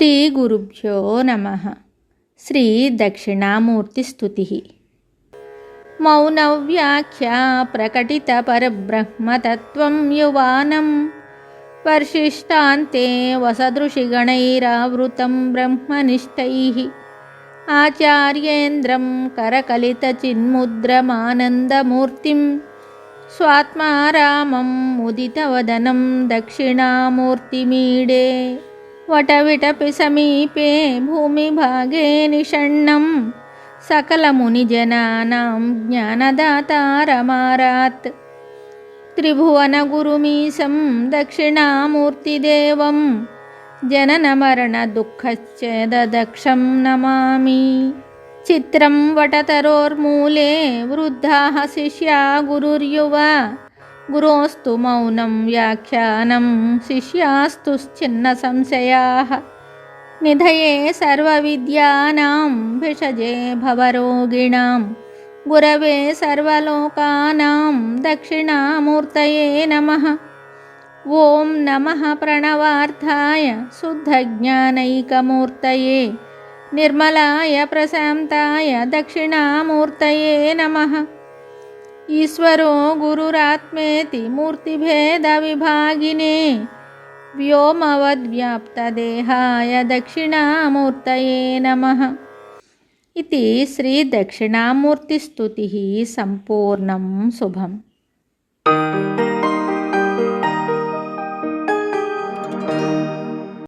శ్రీగురుభ్యో నమః. శ్రీ దక్షిణామూర్తిస్తుతి. మౌనవ్యాఖ్యా ప్రకటిత పరబ్రహ్మతత్వం యువానం వర్షిష్టాంతే వసదృషిగణైరావృతం బ్రహ్మనిష్టైః ఆచార్యేంద్రం కరకలితచిన్ముద్రమానందమూర్తిం స్వాత్మారామం ముదితవదనం దక్షిణామూర్తిమీడే. వటవిటపి సమీపే భూమిభాగే నిషण्णं సకలమునిజనానాం జ్ఞానదాతారమారాత్. త్రిభువనగురుమీశం దక్షిణామూర్తిదేవం జననమరణదుఃఖచ్ఛేదదక్షం నమామి. చిత్రం వటతరోర్మూలే వృద్ధాః శిష్యా గురుర్యువ గురోస్తు మౌనం వ్యాఖ్యానం శిష్యాస్తుశ్చిన్న సంశయాః. నిధయే సర్వవిద్యానాం భిషజే భవరోగిణాం గురవే సర్వలోకానాం దక్షిణామూర్తయే నమః. ఓం నమః ప్రణవార్థాయ శుద్ధజ్ఞానైకమూర్తయే నిర్మలాయ ప్రశాంతాయ దక్షిణామూర్తయే నమః. ఈశ్వరో గురురాత్మేతి మూర్తిభేదవిభాగినే వ్యోమవద్వ్యాప్తదేహాయ దక్షిణామూర్తయే నమః. ఇది శ్రీ దక్షిణామూర్తిస్తుతిః సంపూర్ణం శుభం.